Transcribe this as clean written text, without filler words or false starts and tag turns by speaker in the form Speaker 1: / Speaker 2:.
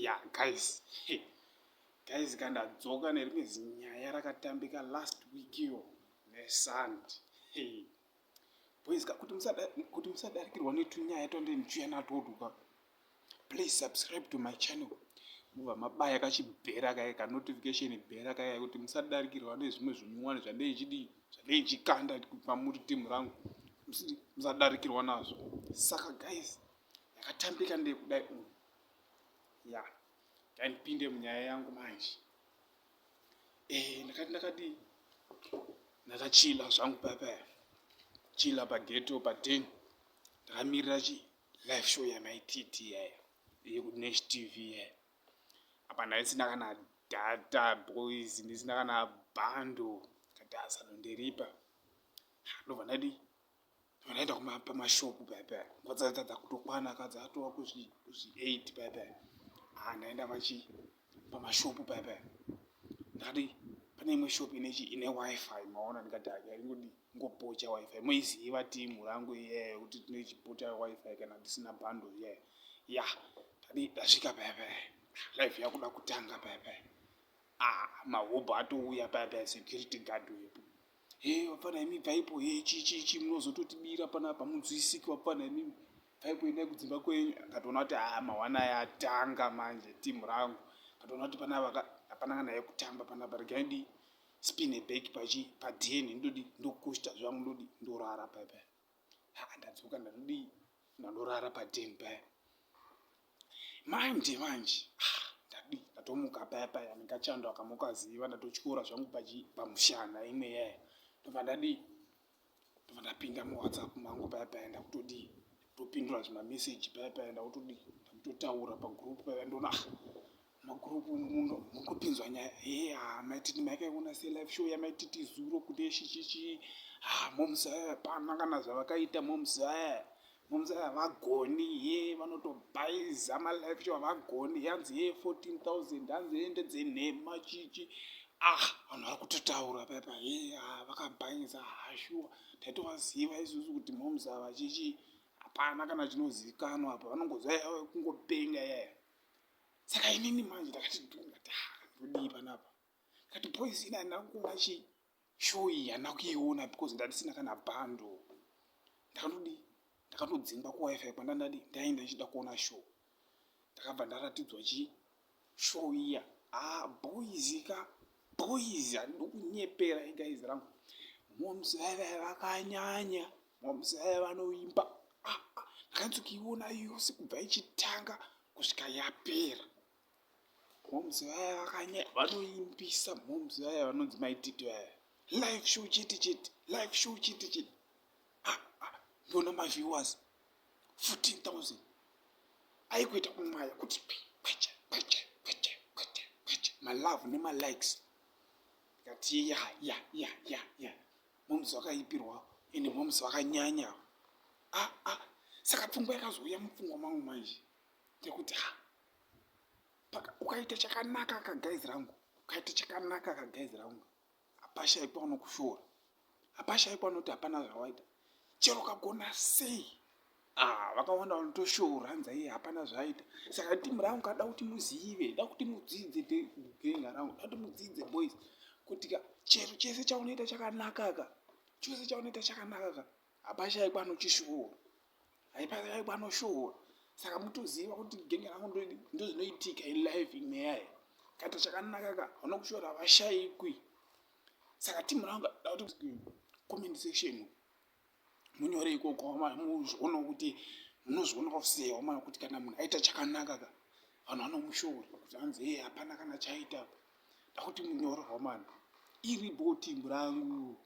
Speaker 1: Yeah, guys. Guys, kandadzoka nerimwe zinyaya rakatambika last week iyo neSunday. Boys, kuti musadarikirwa netunyaya tondenjuya natwoduka. Please subscribe to my channel. Mubva mabaya kachibhera kaya kanotification bhera kaya kuti musadarikirwa nezvimwe zvinyuwani zvandeichikanda pamuri timu rangu. Musadarikirwa nazvo. Saka guys, yakatambika ndekudai umu. Yeah. Ndipinde munyaya yangu manje. Ndakati ndakachila zvangu papa. Chila pageto pa10. Ndakamirira live show yamaititi yaya. YekuNesh TV yaya. Apa ndaisina kana data boys, ndisina kana bando. Kati asanonderipa. Ndobva ndaenda pamashopu papa. Kwadzadza kutokwana kadza atova kuzvi 8 papa. Ndaenda pamashopu papa. Ndakati pane imwe shopu ine wifi maona ndikati ngopocha wifi. Muiziva timu rangu iye kuti tine chipota wifi kana ndisina bando iye. Yeah, ndasvika papa. Live yakuda kutanga papa. Mahobho atouya papa, security guard wepo. Wapana imi vaipo chichi munozototibira panapa munzwisiki wapana imi vaipo ine kudzimba kwenyu. Akatoona kuti mawana yatanga manje timu rangu. Akatoona kuti hapana kana yekutamba panapa regai spin back pa10 ndokushta zvangu ndorara papa. Ndadzoka ndandorara pa10 paya. Manje ndatomuka papa ndikachando akamukaziva ndatotyora zvangu pamushana imwe yaya. Ndobva ndapinda muWhatsApp mangu papa ndakutopindura zvimamessage papa ndakutotaura pagroup papa ndona magroup mungopinzwa nyaya maititi makaiona selive show yamaititi zuro kudeshi chichi momsaya pana kana zvavakaita momsaya vagoni vanotobhaiza malive show vagoni yanzi 14,000 hanzi ende dzenhema chichi vanhu vari kutotaura papa vakabhaiza shuwa taitovaziva isusu kuti momsava chichi hapana kana chinozivikanwa apa vanongoziva kungopenga yaya. Saka inini manje ndakati ndodii panapa. Kati boys ina ndakuona show iyi handakuiona because ndandisina kana bando. Ndakatodzingwa kuwifi kwandandadi ndaenda ndichida kuona show. Ndakabva ndaratidzwa show iya. Boys handinokunyepera guys rangu. Momsaya vakanyanya. Momsaya vanoimba. Ndakanzokiona yose kubva ichitanga kusvika yapera. Momsaya vakanyanya vanoimbisa. Momsaya vanonzi maititi vaya. Live show chiti. Ndona maviewers 14,000. Aikuita kumwaya kuti kweche. Malove nemalikes. Ndikati ya. Momsi vakaipirwa ende momsi vakanyanya. Saka pfungwa yakazouya mupfungwa mangu manje. Ndekuti ukaita chakanaka ka guys rangu. Hapashaikwa nokushora. Hapashaikwa noti hapana zvawaita. Chero kagona sei. Vakawanda vanotoshora hanzi hapana zvaita. Saka timu rangu kada kuti muzive, da kuti mudzidze genga rangu, da kuti mudzidze boys. Kuti chero chese chaunoita chakanaka hapashaikwa nochishora. Hapashaikwa noshora. Saka mutoziva kuti genga rangu ndozvinoitika in life imeyaya. Kaita chakanaka vanokushora vashaikwi. Saka timu rangu da kuti comment section munyore ikoko muzviona kuti munozviona sei kuti kana munhu aita chakanaka vanhu vanomushora kuti hanzi hapana kana chaita. Da kuti munyore mani. Iripo timu rangu.